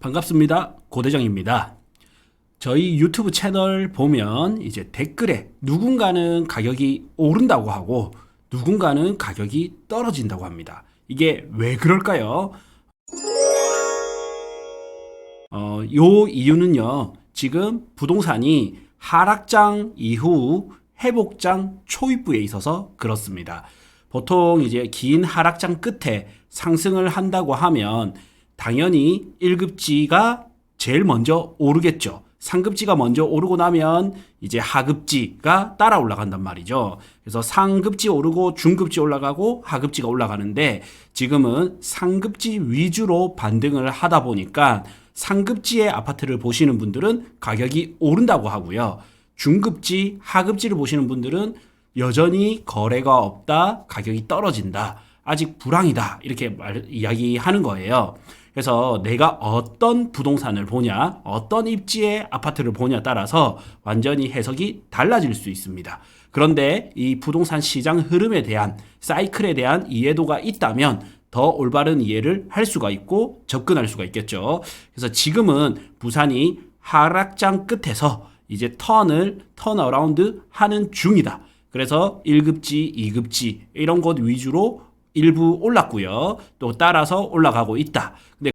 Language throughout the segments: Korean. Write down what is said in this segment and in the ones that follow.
반갑습니다. 고대정입니다. 저희 유튜브 채널 보면 이제 댓글에 누군가는 가격이 오른다고 하고 누군가는 가격이 떨어진다고 합니다. 이게 왜 그럴까요? 요 이유는요. 지금 부동산이 하락장 이후 회복장 초입부에 있어서 그렇습니다. 보통 이제 긴 하락장 끝에 상승을 한다고 하면 당연히 1급지가 제일 먼저 오르겠죠. 상급지가 먼저 오르고 나면 이제 하급지가 따라 올라간단 말이죠. 그래서 상급지 오르고 중급지 올라가고 하급지가 올라가는데 지금은 상급지 위주로 반등을 하다 보니까 상급지의 아파트를 보시는 분들은 가격이 오른다고 하고요. 중급지, 하급지를 보시는 분들은 여전히 거래가 없다, 가격이 떨어진다, 아직 불황이다 이렇게 이야기하는 거예요. 그래서 내가 어떤 부동산을 보냐, 어떤 입지의 아파트를 보냐에 따라서 완전히 해석이 달라질 수 있습니다. 그런데 이 부동산 시장 흐름에 대한 사이클에 대한 이해도가 있다면 더 올바른 이해를 할 수가 있고 접근할 수가 있겠죠. 그래서 지금은 부산이 하락장 끝에서 이제 턴어라운드 하는 중이다. 그래서 1급지, 2급지 이런 곳 위주로 일부 올랐고요. 또 따라서 올라가고 있다. 근데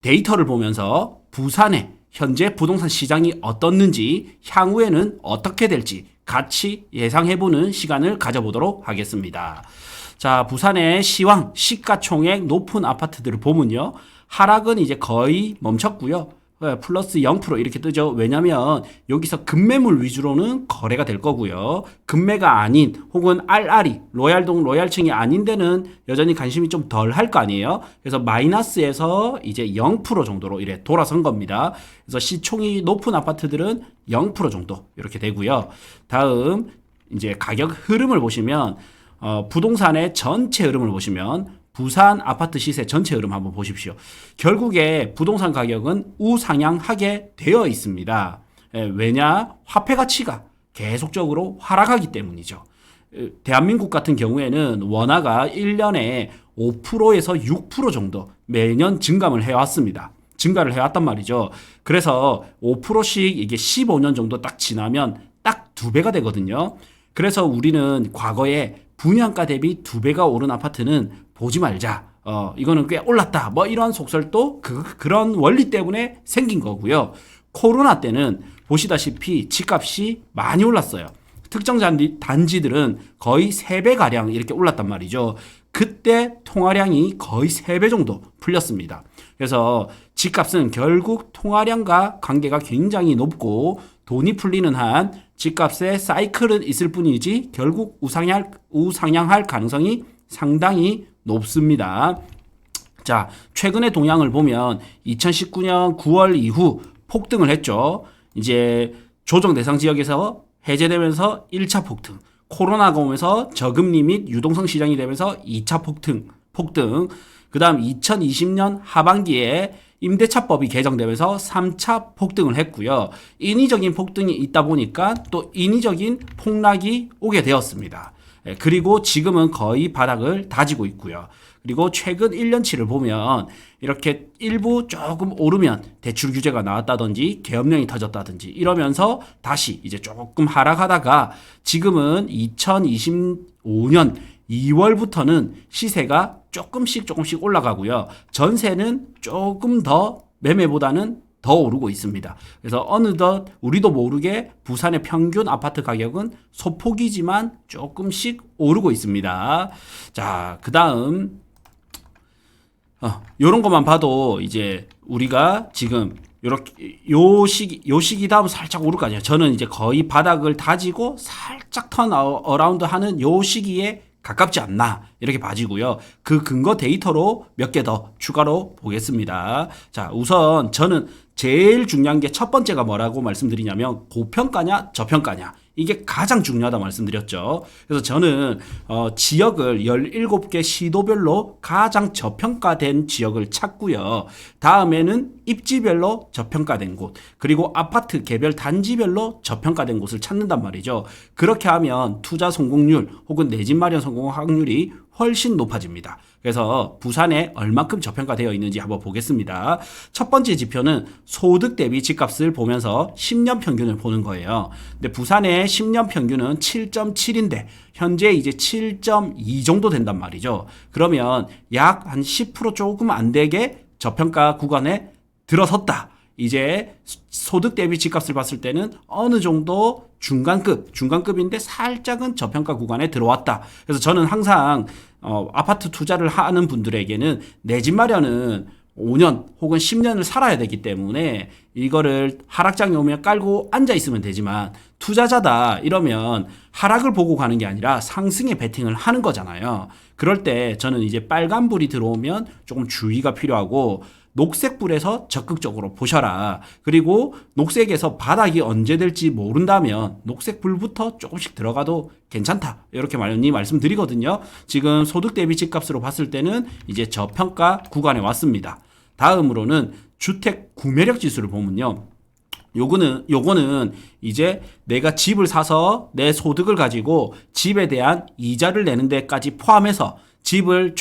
데이터를 보면서 부산의 현재 부동산 시장이 어떻는지 향후에는 어떻게 될지 같이 예상해보는 시간을 가져보도록 하겠습니다. 자, 부산의 시황, 시가총액 높은 아파트들을 보면요. 하락은 이제 거의 멈췄고요. 플러스 0% 이렇게 뜨죠. 왜냐면 여기서 급매물 위주로는 거래가 될 거고요. 급매가 아닌 혹은 RR이 로얄동 로얄층이 아닌 데는 여전히 관심이 좀 덜 할 거 아니에요. 그래서 마이너스에서 이제 0% 정도로 이래 돌아선 겁니다. 그래서 시총이 높은 아파트들은 0% 정도 이렇게 되고요. 다음 이제 가격 흐름을 보시면 부동산의 전체 흐름을 보시면 부산 아파트 시세 전체 흐름 한번 보십시오. 결국에 부동산 가격은 우상향하게 되어 있습니다. 왜냐? 화폐 가치가 계속적으로 하락하기 때문이죠. 대한민국 같은 경우에는 원화가 1년에 5%에서 6% 정도 매년 증감을 해왔습니다. 증가를 해왔단 말이죠. 그래서 5%씩 이게 15년 정도 딱 지나면 딱 2배가 되거든요. 그래서 우리는 과거에 분양가 대비 2배가 오른 아파트는 보지 말자. 이거는 꽤 올랐다. 뭐 이런 속설도 그런 원리 때문에 생긴 거고요. 코로나 때는 보시다시피 집값이 많이 올랐어요. 특정 단지들은 거의 3배가량 이렇게 올랐단 말이죠. 그때 통화량이 거의 3배 정도 풀렸습니다. 그래서 집값은 결국 통화량과 관계가 굉장히 높고 돈이 풀리는 한 집값의 사이클은 있을 뿐이지 결국 우상향할 가능성이 상당히 높습니다. 자, 최근의 동향을 보면 2019년 9월 이후 폭등을 했죠. 이제 조정 대상 지역에서 해제되면서 1차 폭등, 코로나가 오면서 저금리 및 유동성 시장이 되면서 2차 폭등. 그 다음 2020년 하반기에 임대차법이 개정되면서 3차 폭등을 했고요. 인위적인 폭등이 있다 보니까 또 인위적인 폭락이 오게 되었습니다. 그리고 지금은 거의 바닥을 다지고 있고요. 그리고 최근 1년치를 보면 이렇게 일부 조금 오르면 대출 규제가 나왔다든지 계엄령이 터졌다든지 이러면서 다시 이제 조금 하락하다가 지금은 2025년 2월부터는 시세가 조금씩 올라가고요. 전세는 조금 더 매매보다는 더 오르고 있습니다. 그래서 어느덧 우리도 모르게 부산의 평균 아파트 가격은 소폭이지만 조금씩 오르고 있습니다. 자, 그 다음 요런 것만 봐도 이제 우리가 지금 요렇게 요 시기 다음 살짝 오를 거 아니에요. 저는 이제 거의 바닥을 다지고 살짝 턴 어라운드 하는 요 시기에 가깝지 않나 이렇게 봐지고요. 그 근거 데이터로 몇 개 더 추가로 보겠습니다. 자, 우선 저는 제일 중요한 게 첫 번째가 뭐라고 말씀드리냐면 고평가냐 저평가냐 이게 가장 중요하다 말씀드렸죠. 그래서 저는 지역을 17개 시도별로 가장 저평가된 지역을 찾고요. 다음에는 입지별로 저평가된 곳, 그리고 아파트 개별 단지별로 저평가된 곳을 찾는단 말이죠. 그렇게 하면 투자 성공률 혹은 내 집 마련 성공 확률이 훨씬 높아집니다. 그래서 부산에 얼만큼 저평가되어 있는지 한번 보겠습니다. 첫 번째 지표는 소득 대비 집값을 보면서 10년 평균을 보는 거예요. 근데 부산의 10년 평균은 7.7인데 현재 이제 7.2 정도 된단 말이죠. 그러면 약 한 10% 조금 안 되게 저평가 구간에 들어섰다. 이제 소득 대비 집값을 봤을 때는 어느 정도 중간급인데 살짝은 저평가 구간에 들어왔다. 그래서 저는 항상 아파트 투자를 하는 분들에게는 내 집 마련은 5년 혹은 10년을 살아야 되기 때문에 이거를 하락장이 오면 깔고 앉아 있으면 되지만 투자자다 이러면 하락을 보고 가는 게 아니라 상승에 베팅을 하는 거잖아요. 그럴 때 저는 이제 빨간불이 들어오면 조금 주의가 필요하고 녹색불에서 적극적으로 보셔라. 그리고 녹색에서 바닥이 언제 될지 모른다면 녹색불부터 조금씩 들어가도 괜찮다. 이렇게 많이 말씀드리거든요. 지금 소득 대비 집값으로 봤을 때는 이제 저평가 구간에 왔습니다. 다음으로는 주택 구매력 지수를 보면요. 요거는 이제 내가 집을 사서 내 소득을 가지고 집에 대한 이자를 내는 데까지 포함해서 집을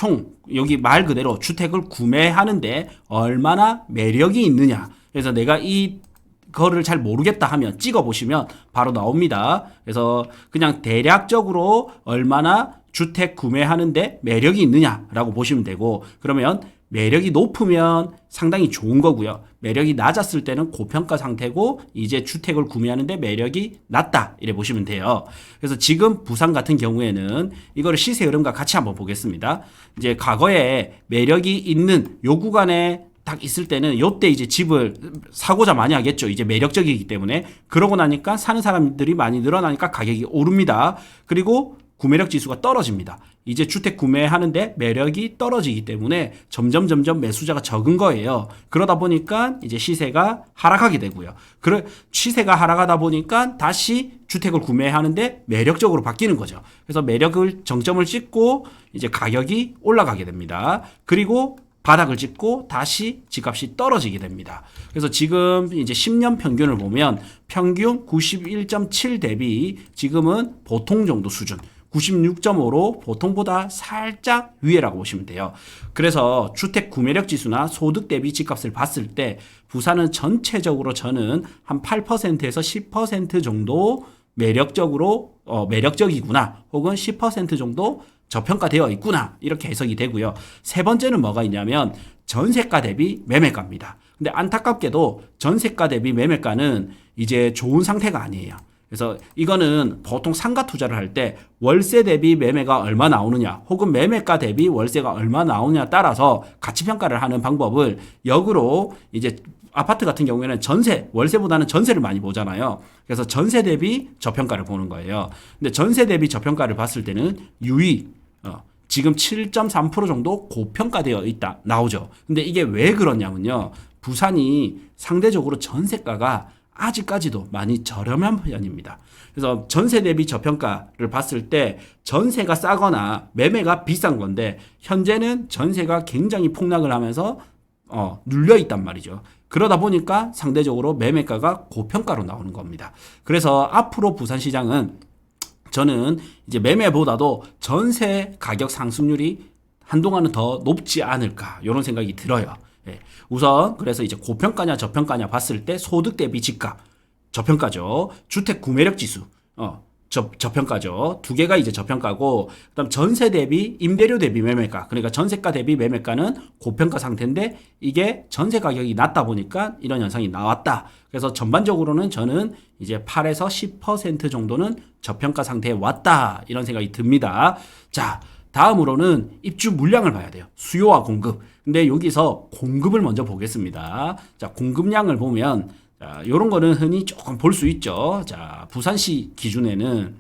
여기 말 그대로 주택을 구매하는데 얼마나 매력이 있느냐. 그래서 내가 이거를 잘 모르겠다 하면 찍어 보시면 바로 나옵니다. 그래서 그냥 대략적으로 얼마나 주택 구매하는데 매력이 있느냐라고 보시면 되고, 그러면 매력이 높으면 상당히 좋은 거고요. 매력이 낮았을 때는 고평가 상태고 이제 주택을 구매하는데 매력이 낮다 이래 보시면 돼요. 그래서 지금 부산 같은 경우에는 이거를 시세 흐름과 같이 한번 보겠습니다. 이제 과거에 매력이 있는 요 구간에 딱 있을 때는 요때 이제 집을 사고자 많이 하겠죠. 이제 매력적이기 때문에. 그러고 나니까 사는 사람들이 많이 늘어나니까 가격이 오릅니다. 그리고 구매력 지수가 떨어집니다. 이제 주택 구매하는데 매력이 떨어지기 때문에 점점 매수자가 적은 거예요. 그러다 보니까 이제 시세가 하락하게 되고요. 시세가 하락하다 보니까 다시 주택을 구매하는데 매력적으로 바뀌는 거죠. 그래서 매력을 정점을 찍고 이제 가격이 올라가게 됩니다. 그리고 바닥을 찍고 다시 집값이 떨어지게 됩니다. 그래서 지금 이제 10년 평균을 보면 평균 91.7 대비 지금은 보통 정도 수준. 96.5로 보통보다 살짝 위에라고 보시면 돼요. 그래서 주택 구매력 지수나 소득 대비 집값을 봤을 때 부산은 전체적으로 저는 한 8%에서 10% 정도 매력적이구나 혹은 10% 정도 저평가되어 있구나 이렇게 해석이 되고요. 세 번째는 뭐가 있냐면 전세가 대비 매매가입니다. 근데 안타깝게도 전세가 대비 매매가는 이제 좋은 상태가 아니에요. 그래서 이거는 보통 상가 투자를 할 때 월세 대비 매매가 얼마 나오느냐 혹은 매매가 대비 월세가 얼마 나오느냐 따라서 가치 평가를 하는 방법을 역으로 이제 아파트 같은 경우에는 월세보다는 전세를 많이 보잖아요. 그래서 전세 대비 저평가를 보는 거예요. 근데 전세 대비 저평가를 봤을 때는 지금 7.3% 정도 고평가되어 있다 나오죠. 근데 이게 왜 그러냐면요. 부산이 상대적으로 전세가가 아직까지도 많이 저렴한 편입니다. 그래서 전세 대비 저평가를 봤을 때 전세가 싸거나 매매가 비싼 건데 현재는 전세가 굉장히 폭락을 하면서 눌려 있단 말이죠. 그러다 보니까 상대적으로 매매가가 고평가로 나오는 겁니다. 그래서 앞으로 부산시장은 저는 이제 매매보다도 전세 가격 상승률이 한동안은 더 높지 않을까 이런 생각이 들어요. 예. 우선 그래서 이제 고평가냐 저평가냐 봤을 때 소득 대비 집값 저평가죠. 주택 구매력 지수 저평가죠. 두 개가 이제 저평가고 그다음 전세 대비 임대료 대비 매매가 그러니까 전세가 대비 매매가는 고평가 상태인데 이게 전세 가격이 낮다 보니까 이런 현상이 나왔다. 그래서 전반적으로는 저는 이제 8에서 10% 정도는 저평가 상태에 왔다 이런 생각이 듭니다. 자, 다음으로는 입주 물량을 봐야 돼요. 수요와 공급. 근데 여기서 공급을 먼저 보겠습니다. 자, 공급량을 보면 요런 거는 흔히 조금 볼 수 있죠. 자, 부산시 기준에는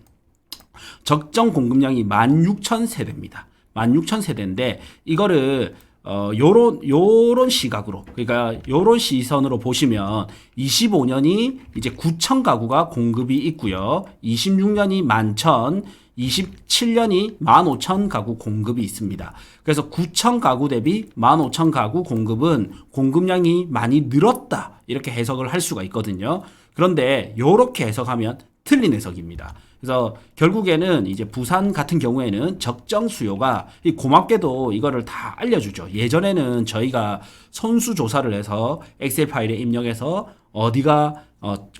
적정 공급량이 16,000세대입니다. 16,000세대인데 이거를 요런 시각으로 그러니까 요런 시선으로 보시면 25년이 이제 9,000 가구가 공급이 있고요. 26년이 11,000 27년이 15,000 가구 공급이 있습니다. 그래서 9,000 가구 대비 15,000 가구 공급은 공급량이 많이 늘었다. 이렇게 해석을 할 수가 있거든요. 그런데 이렇게 해석하면 틀린 해석입니다. 그래서 결국에는 이제 부산 같은 경우에는 적정 수요가 고맙게도 이거를 다 알려주죠. 예전에는 저희가 선수 조사를 해서 엑셀 파일에 입력해서 어디가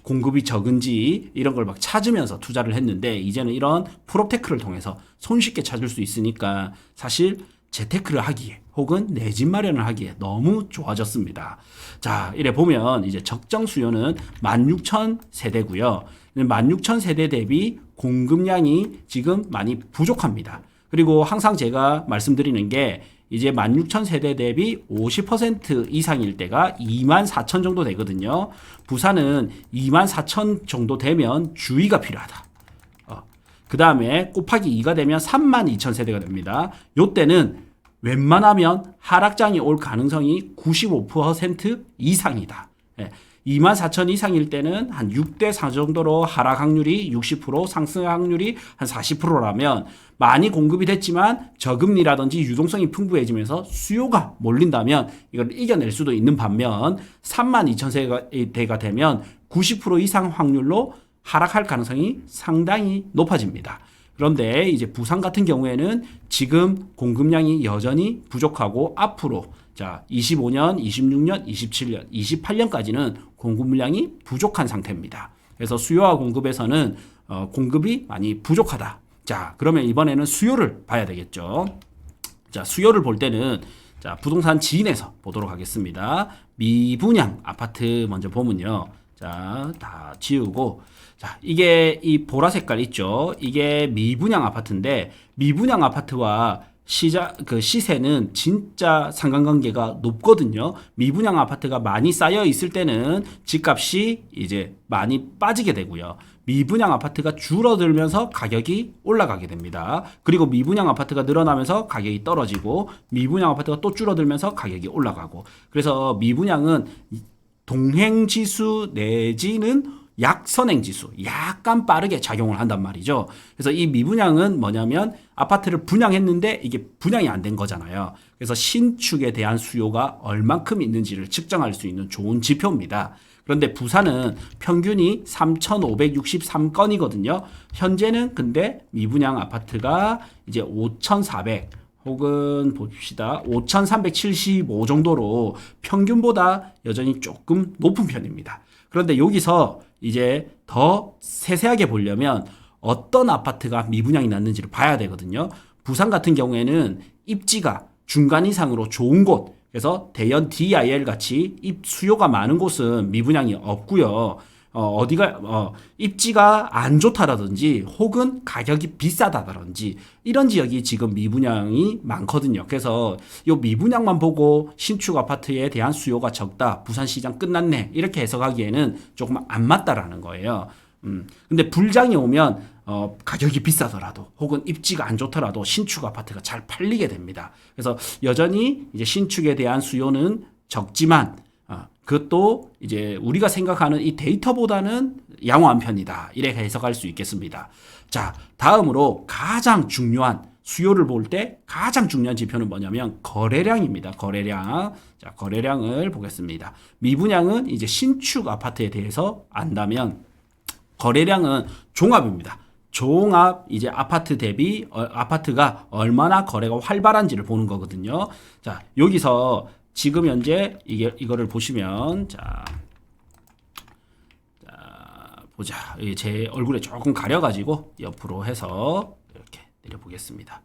공급이 적은지 이런 걸 막 찾으면서 투자를 했는데 이제는 이런 프롭테크를 통해서 손쉽게 찾을 수 있으니까 사실 재테크를 하기에 혹은 내 집 마련을 하기에 너무 좋아졌습니다. 자, 이래 보면 이제 적정 수요는 16,000세대고요. 16,000세대 대비 공급량이 지금 많이 부족합니다. 그리고 항상 제가 말씀드리는 게 이제 16,000세대 대비 50% 이상일 때가 24,000 정도 되거든요. 부산은 24,000 정도 되면 주의가 필요하다. 그 다음에 곱하기 2가 되면 32,000세대가 됩니다. 요때는 웬만하면 하락장이 올 가능성이 95% 이상이다. 24,000 이상일 때는 한 6대 4 정도로 하락 확률이 60%, 상승 확률이 한 40%라면 많이 공급이 됐지만 저금리라든지 유동성이 풍부해지면서 수요가 몰린다면 이걸 이겨낼 수도 있는 반면 32,000세대가 되면 90% 이상 확률로 하락할 가능성이 상당히 높아집니다. 그런데 이제 부산 같은 경우에는 지금 공급량이 여전히 부족하고 앞으로 자 25년, 26년, 27년, 28년까지는 공급량이 부족한 상태입니다. 그래서 수요와 공급에서는 공급이 많이 부족하다. 자, 그러면 이번에는 수요를 봐야 되겠죠. 자, 수요를 볼 때는 자, 부동산 지인에서 보도록 하겠습니다. 미분양 아파트 먼저 보면요. 자, 다 지우고 자, 이게 이 보라 색깔 있죠. 이게 미분양 아파트인데 미분양 아파트와 시세는 진짜 상관관계가 높거든요. 미분양 아파트가 많이 쌓여 있을 때는 집값이 이제 많이 빠지게 되고요. 미분양 아파트가 줄어들면서 가격이 올라가게 됩니다. 그리고 미분양 아파트가 늘어나면서 가격이 떨어지고 미분양 아파트가 또 줄어들면서 가격이 올라가고 그래서 미분양은 동행지수 내지는 약선행지수 약간 빠르게 작용을 한단 말이죠. 그래서 이 미분양은 뭐냐면 아파트를 분양했는데 이게 분양이 안 된 거잖아요. 그래서 신축에 대한 수요가 얼만큼 있는지를 측정할 수 있는 좋은 지표입니다. 그런데 부산은 평균이 3,563건이거든요. 현재는 근데 미분양 아파트가 이제 5,400 혹은 봅시다. 5,375 정도로 평균보다 여전히 조금 높은 편입니다. 그런데 여기서 이제 더 세세하게 보려면 어떤 아파트가 미분양이 났는지를 봐야 되거든요. 부산 같은 경우에는 입지가 중간 이상으로 좋은 곳, 그래서 대연 DIL 같이 수요가 많은 곳은 미분양이 없고요. 입지가 안 좋다라든지 혹은 가격이 비싸다라든지 이런 지역이 지금 미분양이 많거든요. 그래서 이 미분양만 보고 신축 아파트에 대한 수요가 적다, 부산 시장 끝났네 이렇게 해석하기에는 조금 안 맞다라는 거예요. 근데 불장이 오면 가격이 비싸더라도 혹은 입지가 안 좋더라도 신축 아파트가 잘 팔리게 됩니다. 그래서 여전히 이제 신축에 대한 수요는 적지만 그것도 이제 우리가 생각하는 이 데이터보다는 양호한 편이다. 이렇게 해석할 수 있겠습니다. 자, 다음으로 가장 중요한 수요를 볼 때 가장 중요한 지표는 뭐냐면 거래량입니다. 거래량. 자, 거래량을 보겠습니다. 미분양은 이제 신축 아파트에 대해서 안다면 거래량은 종합입니다. 종합 이제 아파트 대비 아파트가 얼마나 거래가 활발한지를 보는 거거든요. 자, 여기서 지금 현재 이거를 보시면 자 보자. 제 얼굴에 조금 가려가지고 옆으로 해서 이렇게 내려보겠습니다.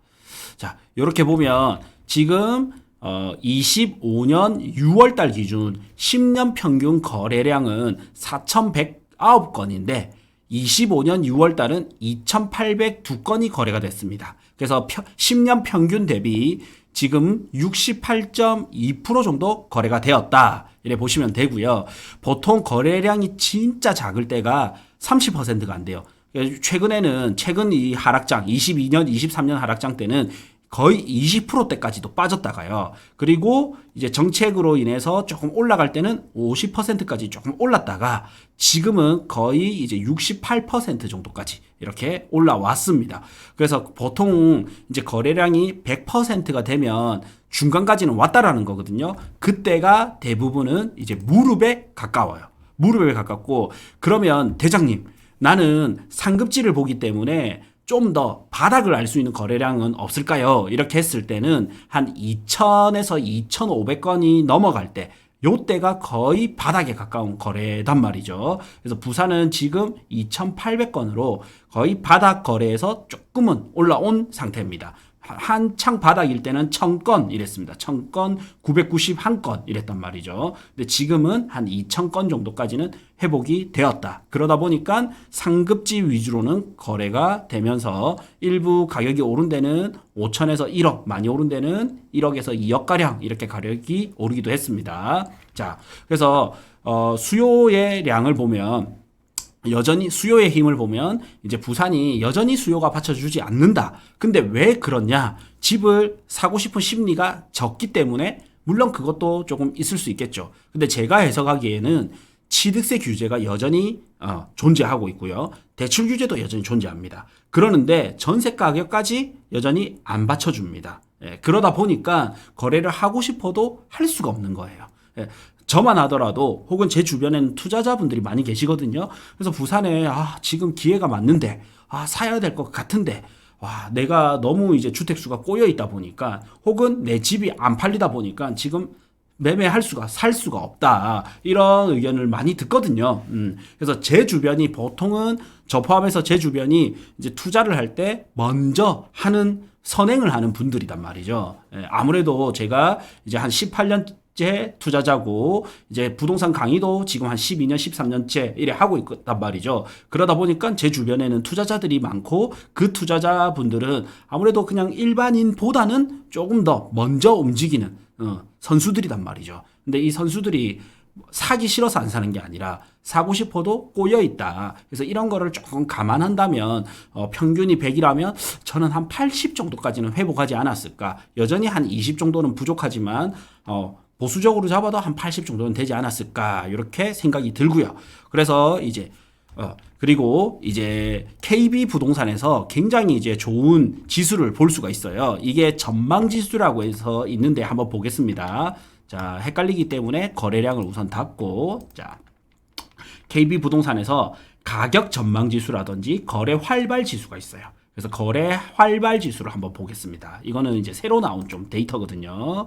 자, 이렇게 보면 지금 25년 6월달 기준 10년 평균 거래량은 4,109건인데 25년 6월달은 2,802건이 거래가 됐습니다. 그래서 10년 평균 대비 지금 68.2% 정도 거래가 되었다. 이렇게 보시면 되고요. 보통 거래량이 진짜 작을 때가 30%가 안 돼요. 최근 이 하락장, 22년, 23년 하락장 때는 거의 20%대까지도 빠졌다가요. 그리고 이제 정책으로 인해서 조금 올라갈 때는 50%까지 조금 올랐다가 지금은 거의 이제 68% 정도까지 이렇게 올라왔습니다. 그래서 보통 이제 거래량이 100%가 되면 중간까지는 왔다라는 거거든요. 그때가 대부분은 이제 무릎에 가까워요. 무릎에 가깝고 그러면 대장님 나는 상급지를 보기 때문에 좀 더 바닥을 알 수 있는 거래량은 없을까요? 이렇게 했을 때는 한 2,000에서 2,500건이 넘어갈 때 요때가 거의 바닥에 가까운 거래단 말이죠. 그래서 부산은 지금 2,800건으로 거의 바닥 거래에서 조금은 올라온 상태입니다. 한창 바닥일 때는 1,000건 이랬습니다. 1,000건, 991건 이랬단 말이죠. 근데 지금은 한 2,000건 정도까지는 회복이 되었다. 그러다 보니까 상급지 위주로는 거래가 되면서 일부 가격이 오른 데는 5천에서 1억, 많이 오른 데는 1억에서 2억가량 이렇게 가격이 오르기도 했습니다. 자, 그래서 수요의 량을 보면 여전히 수요의 힘을 보면 이제 부산이 여전히 수요가 받쳐주지 않는다. 근데 왜 그렇냐? 집을 사고 싶은 심리가 적기 때문에 물론 그것도 조금 있을 수 있겠죠. 근데 제가 해석하기에는 취득세 규제가 여전히 존재하고 있고요. 대출 규제도 여전히 존재합니다. 그러는데 전세 가격까지 여전히 안 받쳐줍니다. 예, 그러다 보니까 거래를 하고 싶어도 할 수가 없는 거예요. 예, 저만 하더라도 혹은 제 주변에는 투자자분들이 많이 계시거든요. 그래서 부산에 지금 기회가 맞는데 사야 될 것 같은데 내가 너무 이제 주택수가 꼬여 있다 보니까 혹은 내 집이 안 팔리다 보니까 지금 매매할 수가 살 수가 없다 이런 의견을 많이 듣거든요. 그래서 제 주변이 보통은 저 포함해서 제 주변이 이제 투자를 할 때 먼저 하는 선행을 하는 분들이단 말이죠. 아무래도 제가 이제 한 18년째 투자자고 이제 부동산 강의도 지금 한 12년, 13년째 이래 하고 있단 말이죠. 그러다 보니까 제 주변에는 투자자들이 많고 그 투자자분들은 아무래도 그냥 일반인보다는 조금 더 먼저 움직이는 선수들이란 말이죠. 근데 이 선수들이 사기 싫어서 안 사는 게 아니라 사고 싶어도 꼬여 있다. 그래서 이런 거를 조금 감안한다면 평균이 100이라면 저는 한 80 정도까지는 회복하지 않았을까. 여전히 한 20 정도는 부족하지만 보수적으로 잡아도 한 80 정도는 되지 않았을까. 이렇게 생각이 들고요. 그래서 이제 그리고 이제 KB 부동산에서 굉장히 이제 좋은 지수를 볼 수가 있어요. 이게 전망 지수라고 해서 있는데 한번 보겠습니다. 자, 헷갈리기 때문에 거래량을 우선 닫고, 자, KB 부동산에서 가격 전망 지수라든지 거래 활발 지수가 있어요. 그래서 거래 활발 지수를 한번 보겠습니다. 이거는 이제 새로 나온 좀 데이터거든요.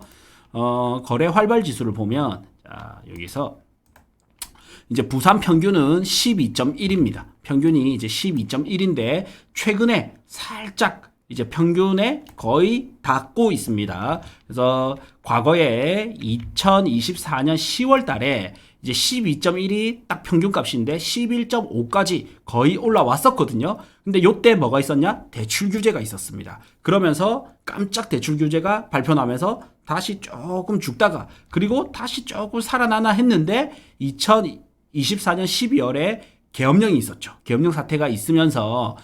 거래 활발 지수를 보면, 자, 여기서 이제 부산 평균은 12.1입니다. 평균이 이제 12.1인데 최근에 살짝 이제 평균에 거의 닿고 있습니다. 그래서 과거에 2024년 10월 달에 이제 12.1이 딱 평균 값인데 11.5까지 거의 올라왔었거든요. 근데 요때 뭐가 있었냐? 대출 규제가 있었습니다. 그러면서 깜짝 대출 규제가 발표나면서 다시 조금 죽다가 그리고 다시 조금 살아나나 했는데 2024년 12월에 계엄령이 있었죠. 계엄령 사태가 있으면서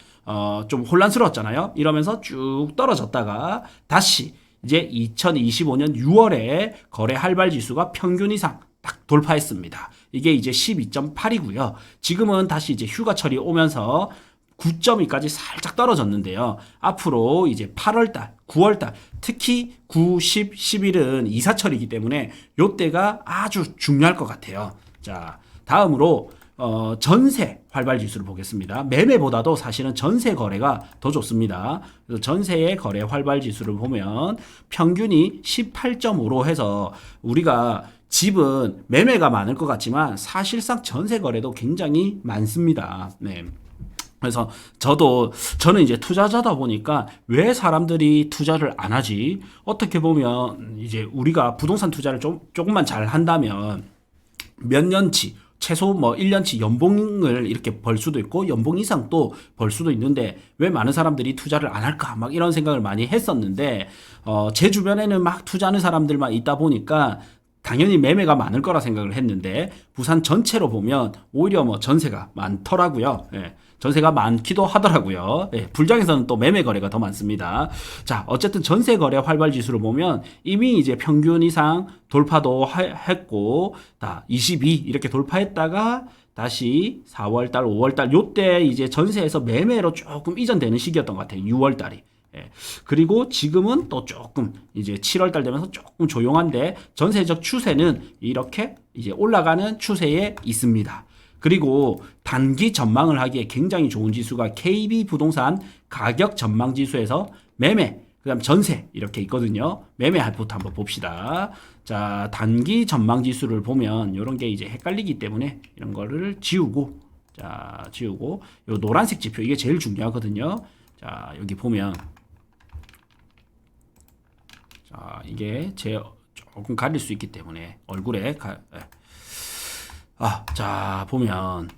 좀 혼란스러웠잖아요. 이러면서 쭉 떨어졌다가 다시 이제 2025년 6월에 거래 활발 지수가 평균 이상 딱 돌파했습니다. 이게 이제 12.8이고요. 지금은 다시 이제 휴가철이 오면서 9.2까지 살짝 떨어졌는데요. 앞으로 이제 8월달, 9월달, 특히 9, 10, 11은 이사철이기 때문에 요때가 아주 중요할 것 같아요. 자, 다음으로 전세 활발 지수를 보겠습니다. 매매보다도 사실은 전세 거래가 더 좋습니다. 그래서 전세의 거래 활발 지수를 보면 평균이 18.5로 해서 우리가 집은 매매가 많을 것 같지만 사실상 전세 거래도 굉장히 많습니다. 네. 그래서 저는 이제 투자자다 보니까 왜 사람들이 투자를 안 하지? 어떻게 보면 이제 우리가 부동산 투자를 조금만 잘 한다면 몇 년치 최소 뭐 1년치 연봉을 이렇게 벌 수도 있고 연봉 이상 또 벌 수도 있는데 왜 많은 사람들이 투자를 안 할까 막 이런 생각을 많이 했었는데 제 주변에는 막 투자하는 사람들만 있다 보니까 당연히 매매가 많을 거라 생각을 했는데 부산 전체로 보면 오히려 뭐 전세가 많더라고요. 예. 전세가 많기도 하더라고요. 예, 불장에서는 또 매매 거래가 더 많습니다. 자, 어쨌든 전세 거래 활발 지수를 보면 이미 이제 평균 이상 돌파도 했고, 22 이렇게 돌파했다가 다시 4월달, 5월달 요때 이제 전세에서 매매로 조금 이전되는 시기였던 것 같아요. 6월달이. 예. 그리고 지금은 또 조금 이제 7월달 되면서 조금 조용한데 전세적 추세는 이렇게 이제 올라가는 추세에 있습니다. 그리고 단기 전망을 하기에 굉장히 좋은 지수가 KB 부동산 가격 전망 지수에서 매매, 그다음 전세 이렇게 있거든요. 매매 할부터 한번 봅시다. 자, 단기 전망 지수를 보면 이런 게 이제 헷갈리기 때문에 이런 거를 지우고, 자, 지우고 요 노란색 지표 이게 제일 중요하거든요. 자, 여기 보면 자, 이게 제 조금 가릴 수 있기 때문에 얼굴에 자, 보면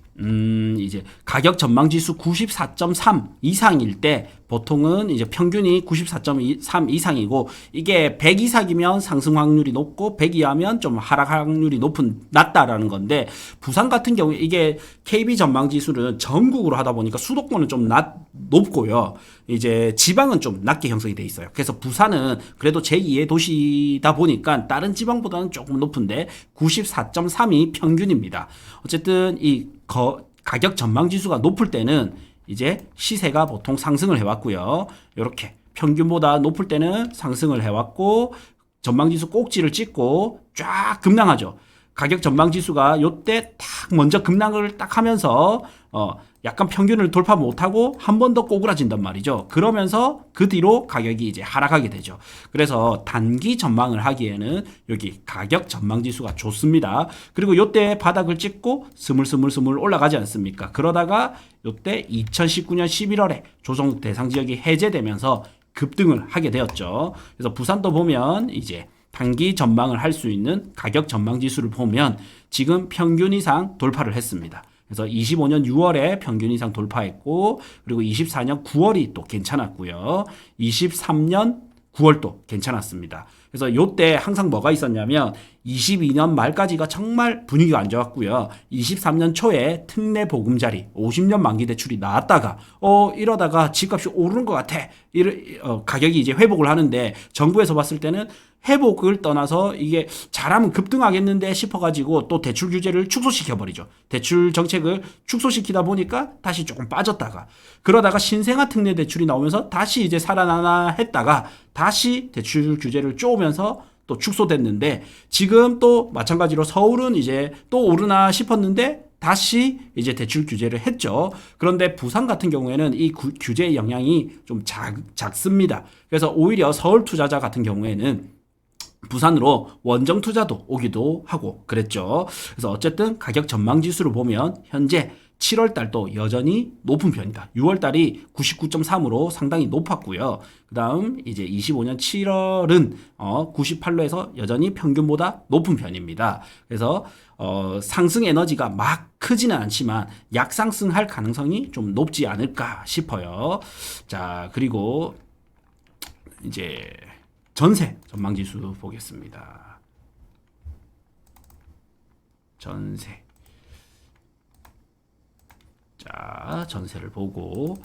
이제 가격 전망 지수 94.3 이상일 때 보통은 이제 평균이 94.3 이상이고, 이게 100 이상이면 상승 확률이 높고 100 이하면 좀 하락 확률이 낮다라는 건데, 부산 같은 경우에 이게 KB 전망 지수는 전국으로 하다 보니까 수도권은 좀 높고요. 이제 지방은 좀 낮게 형성이 돼 있어요. 그래서 부산은 그래도 제2의 도시다 보니까 다른 지방보다는 조금 높은데 94.3이 평균입니다. 어쨌든 이 가격 전망 지수가 높을 때는 이제 시세가 보통 상승을 해왔고요. 이렇게 평균보다 높을 때는 상승을 해왔고, 전망 지수 꼭지를 찍고 쫙 급락하죠. 가격 전망 지수가 요때 딱 먼저 급락을 딱 하면서 약간 평균을 돌파 못하고 한 번 더 꼬그라진단 말이죠. 그러면서 그 뒤로 가격이 이제 하락하게 되죠. 그래서 단기 전망을 하기에는 여기 가격 전망 지수가 좋습니다. 그리고 요때 바닥을 찍고 스물스물 올라가지 않습니까? 그러다가 요때 2019년 11월에 조정 대상 지역이 해제되면서 급등을 하게 되었죠. 그래서 부산도 보면 이제 단기 전망을 할 수 있는 가격 전망 지수를 보면 지금 평균 이상 돌파를 했습니다. 그래서 25년 6월에 평균 이상 돌파했고, 그리고 24년 9월이 또 괜찮았고요. 23년 9월도 괜찮았습니다. 그래서 요때 항상 뭐가 있었냐면 22년 말까지가 정말 분위기가 안 좋았고요. 23년 초에 특례 보금자리 50년 만기 대출이 나왔다가 이러다가 집값이 오르는 것 같아. 가격이 이제 회복을 하는데, 정부에서 봤을 때는 회복을 떠나서 이게 잘하면 급등하겠는데 싶어가지고 또 대출 규제를 축소시켜버리죠. 대출 정책을 축소시키다 보니까 다시 조금 빠졌다가, 그러다가 신생아 특례 대출이 나오면서 다시 이제 살아나나 했다가 다시 대출 규제를 쪼으면서 또 축소됐는데, 지금 또 마찬가지로 서울은 이제 또 오르나 싶었는데 다시 이제 대출 규제를 했죠. 그런데 부산 같은 경우에는 이 규제의 영향이 좀 작습니다. 그래서 오히려 서울 투자자 같은 경우에는 부산으로 원정 투자도 오기도 하고 그랬죠. 그래서 어쨌든 가격 전망 지수를 보면 현재 7월 달도 여전히 높은 편이다. 6월 달이 99.3으로 상당히 높았고요. 그다음 이제 25년 7월은 98로 해서 여전히 평균보다 높은 편입니다. 그래서 상승 에너지가 막 크지는 않지만 약상승할 가능성이 좀 높지 않을까 싶어요. 자, 그리고 이제 전세 전망 지수 보겠습니다. 전세. 자, 전세를 보고,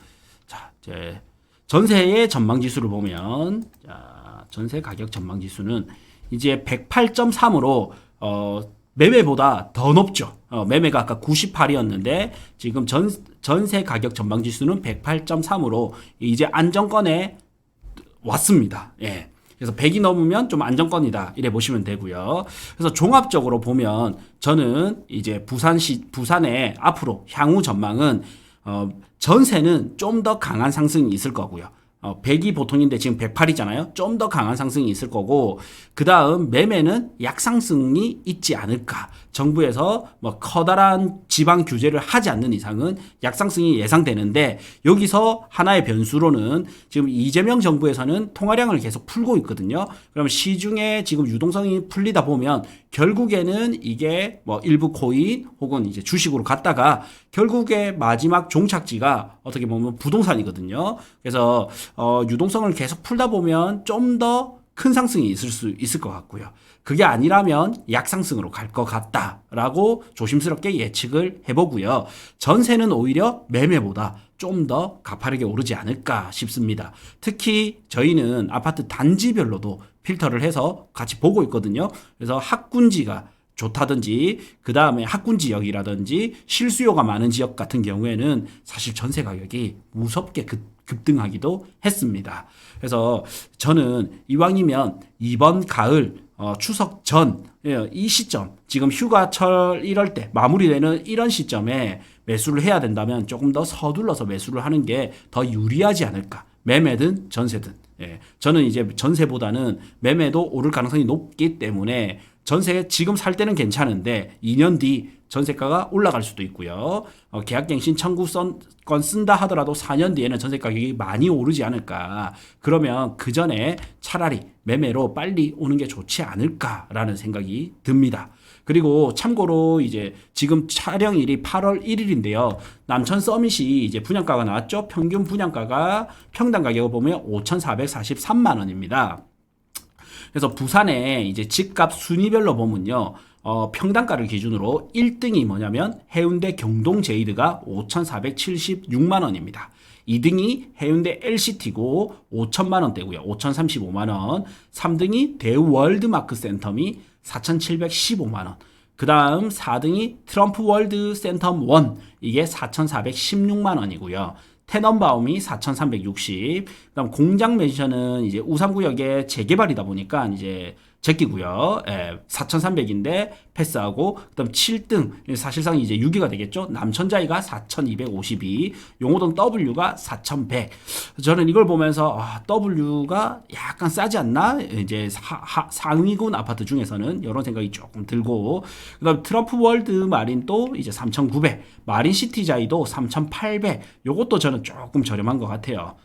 자, 이제 전세의 전망 지수를 보면, 자, 전세 가격 전망 지수는 이제 108.3으로 매매보다 더 높죠. 매매가 아까 98이었는데 지금 전세 가격 전망 지수는 108.3으로 이제 안정권에 왔습니다. 예. 그래서 100이 넘으면 좀 안정권이다, 이래 보시면 되고요. 그래서 종합적으로 보면 저는 이제 부산의 앞으로 향후 전망은 전세는 좀 더 강한 상승이 있을 거고요. 100이 보통인데 지금 108이잖아요. 좀 더 강한 상승이 있을 거고, 그 다음 매매는 약상승이 있지 않을까. 정부에서 뭐 커다란 지방 규제를 하지 않는 이상은 약상승이 예상되는데, 여기서 하나의 변수로는 지금 이재명 정부에서는 통화량을 계속 풀고 있거든요. 그러면 시중에 지금 유동성이 풀리다 보면 결국에는 이게 뭐 일부 코인 혹은 이제 주식으로 갔다가 결국에 마지막 종착지가 어떻게 보면 부동산이거든요. 그래서 유동성을 계속 풀다 보면 좀 더 큰 상승이 있을 수 있을 것 같고요. 그게 아니라면 약상승으로 갈 것 같다라고 조심스럽게 예측을 해보고요. 전세는 오히려 매매보다 좀 더 가파르게 오르지 않을까 싶습니다. 특히 저희는 아파트 단지별로도 필터를 해서 같이 보고 있거든요. 그래서 학군지가 좋다든지, 그 다음에 학군 지역이라든지 실수요가 많은 지역 같은 경우에는 사실 전세 가격이 무섭게 급등하기도 했습니다. 그래서 저는 이왕이면 이번 가을 추석 전 이 시점, 지금 휴가철 이럴 때 마무리되는 이런 시점에 매수를 해야 된다면 조금 더 서둘러서 매수를 하는 게 더 유리하지 않을까. 매매든 전세든. 저는 이제 전세보다는 매매도 오를 가능성이 높기 때문에 전세 지금 살 때는 괜찮은데 2년 뒤 전세가가 올라갈 수도 있고요. 계약갱신 청구권 쓴다 하더라도 4년 뒤에는 전세 가격이 많이 오르지 않을까. 그러면 그 전에 차라리 매매로 빨리 오는 게 좋지 않을까라는 생각이 듭니다. 그리고 참고로 이제 지금 촬영일이 8월 1일인데요. 남천 서밋이 이제 분양가가 나왔죠. 평균 분양가가 평당 가격을 보면 5,443만 원입니다. 그래서 부산에 이제 집값 순위별로 보면요. 평당가를 기준으로 1등이 뭐냐면 해운대 경동 제이드가 5,476만 원입니다. 2등이 해운대 LCT고 5천만 원대고요. 5,035만 원. 3등이 대우 월드마크 센텀이 4,715만 원. 그 다음 4등이 트럼프 월드 센텀 1. 이게 4,416만 원이고요. 테넌바움이 4,360. 그다음 공장 맨션은 이제 우삼구역의 재개발이다 보니까 이제 제끼고요. 4,300인데 패스하고 그다음 7등 사실상 이제 6위가 되겠죠. 남천자이가 4,252, 용호동 W가 4,100. 저는 이걸 보면서 W가 약간 싸지 않나? 이제 상위군 아파트 중에서는 이런 생각이 조금 들고 그다음 트럼프 월드 마린도 이제 3,900, 마린 시티자이도 3,800. 요것도 저는 조금 저렴한 것 같아요.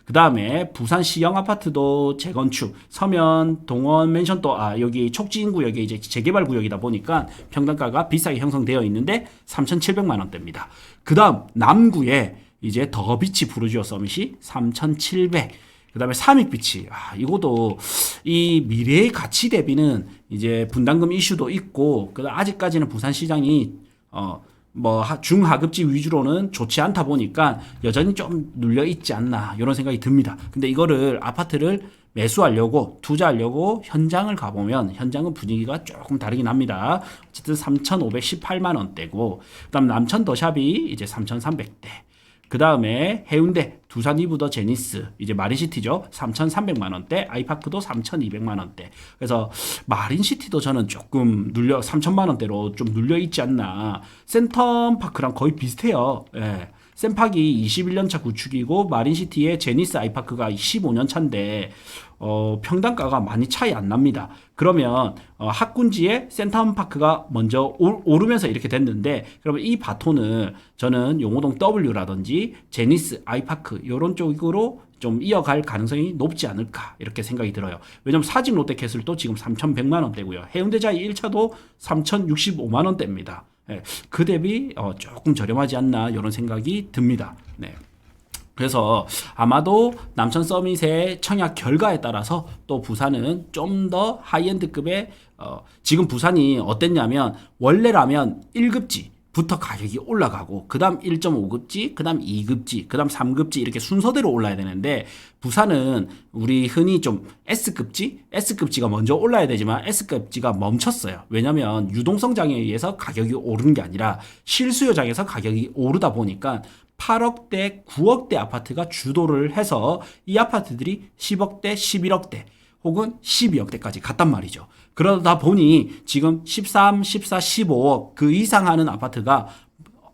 그 다음에 부산 시영 아파트도 재건축, 서면 동원 맨션 또 여기 촉진구역에 이제 재개발 구역이다 보니까 평당가가 비싸게 형성되어 있는데 3,700만 원대입니다. 그 다음 남구에 이제 더비치 부르주어 서밋이 3,700. 그 다음에 삼익비치, 이것도 이 미래의 가치 대비는 이제 분담금 이슈도 있고, 아직까지는 부산 시장이 중하급지 위주로는 좋지 않다 보니까 여전히 좀 눌려 있지 않나 이런 생각이 듭니다. 근데 이거를 아파트를 매수하려고 투자하려고 현장을 가보면 현장은 분위기가 조금 다르긴 합니다. 어쨌든 3,518만 원대고 그다음 남천 더샵이 이제 3,300대. 그 다음에 해운대 두산 이브더 제니스 이제 마린시티죠. 3,300만 원대, 아이파크도 3,200만 원대. 그래서 마린시티도 저는 조금 3,000만 원대로 좀 눌려 있지 않나. 센텀파크랑 거의 비슷해요. 센팍이 21년차 구축이고 마린시티의 제니스 아이파크가 15년 차인데 평당가가 많이 차이 안 납니다. 그러면 학군지에 센텀파크가 먼저 오르면서 이렇게 됐는데 그러면 이 바톤을 저는 용호동 W라든지 제니스 아이파크 이런 쪽으로 좀 이어갈 가능성이 높지 않을까 이렇게 생각이 들어요. 왜냐면 사직 롯데캐슬도 지금 3,100만 원대고요. 해운대자이 1차도 3,065만 원대입니다. 그 대비 조금 저렴하지 않나 이런 생각이 듭니다. 네. 그래서 아마도 남천 서밋의 청약 결과에 따라서 또 부산은 좀 더 하이엔드급의 지금 부산이 어땠냐면 원래라면 1급지부터 가격이 올라가고 그 다음 1.5급지, 그 다음 2급지, 그 다음 3급지 이렇게 순서대로 올라야 되는데 부산은 우리 흔히 좀 S급지가 먼저 올라야 되지만 S급지가 멈췄어요. 왜냐하면 유동성 장애에 의해서 가격이 오르는 게 아니라 실수요 장에서 가격이 오르다 보니까 8억대, 9억대 아파트가 주도를 해서 이 아파트들이 10억대, 11억대 혹은 12억대까지 갔단 말이죠. 그러다 보니 지금 13, 14, 15억 그 이상 하는 아파트가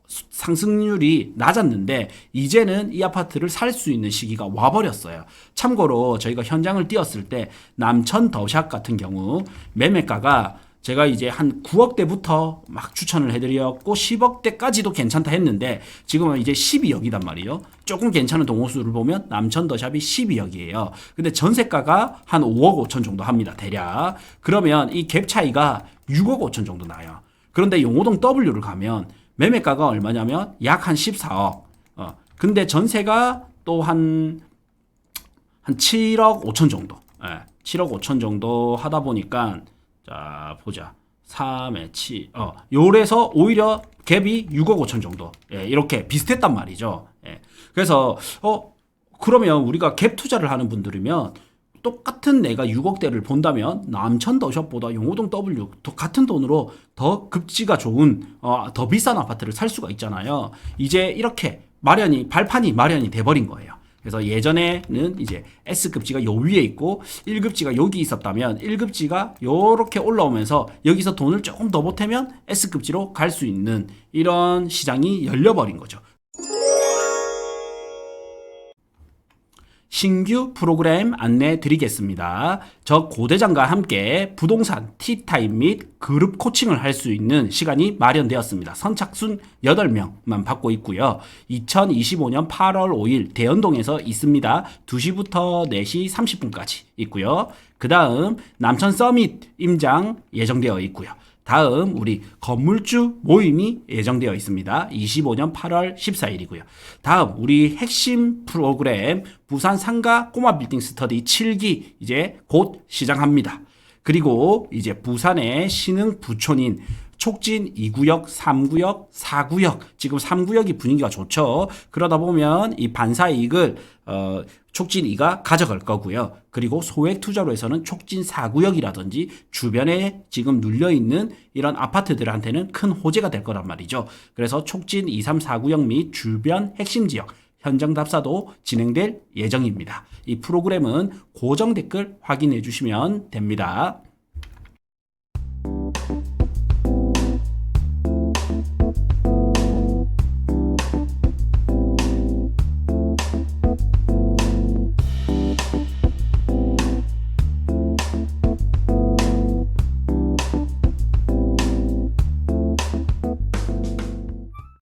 상승률이 낮았는데 이제는 이 아파트를 살 수 있는 시기가 와버렸어요. 참고로 저희가 현장을 뛰었을 때 남천 더샵 같은 경우 매매가가 제가 이제 한 9억대부터 막 추천을 해드렸고 10억대까지도 괜찮다 했는데 지금은 이제 12억이단 말이에요. 조금 괜찮은 동호수를 보면 남천 더샵이 12억이에요. 근데 전세가가 한 5억 5천 정도 합니다. 대략. 그러면 이 갭 차이가 6억 5천 정도 나요. 그런데 용호동 W를 가면 매매가가 얼마냐면 약 한 14억. 근데 전세가 또 한 7억 5천 정도. 7억 5천 정도 하다 보니까 자, 보자. 3에 7. 요래서 오히려 갭이 6억 5천 정도. 이렇게 비슷했단 말이죠. 그래서, 그러면 우리가 갭 투자를 하는 분들이면 똑같은 내가 6억대를 본다면 남천 더샵보다 용호동 W 같은 돈으로 더 급지가 좋은, 더 비싼 아파트를 살 수가 있잖아요. 이제 이렇게 발판이 마련이 돼버린 거예요. 그래서 예전에는 이제 S급지가 요 위에 있고 1급지가 여기 있었다면 1급지가 요렇게 올라오면서 여기서 돈을 조금 더 보태면 S급지로 갈 수 있는 이런 시장이 열려버린 거죠. 신규 프로그램 안내 드리겠습니다. 저 고대장과 함께 부동산 티타임 및 그룹 코칭을 할 수 있는 시간이 마련되었습니다. 선착순 8명만 받고 있고요. 2025년 8월 5일 대연동에서 있습니다. 2시부터 4시 30분까지 있고요. 그 다음 남천 서밋 임장 예정되어 있고요. 다음 우리 건물주 모임이 예정되어 있습니다. 25년 8월 14일이고요. 다음 우리 핵심 프로그램 부산 상가 꼬마 빌딩 스터디 7기 이제 곧 시작합니다. 그리고 이제 부산의 신흥 부촌인 촉진 2구역, 3구역, 4구역 지금 3구역이 분위기가 좋죠. 그러다 보면 이 반사이익을 촉진 2가 가져갈 거고요. 그리고 소액 투자로 해서는 촉진 4구역이라든지 주변에 지금 눌려있는 이런 아파트들한테는 큰 호재가 될 거란 말이죠. 그래서 촉진 2, 3, 4구역 및 주변 핵심 지역 현장 답사도 진행될 예정입니다. 이 프로그램은 고정 댓글 확인해 주시면 됩니다.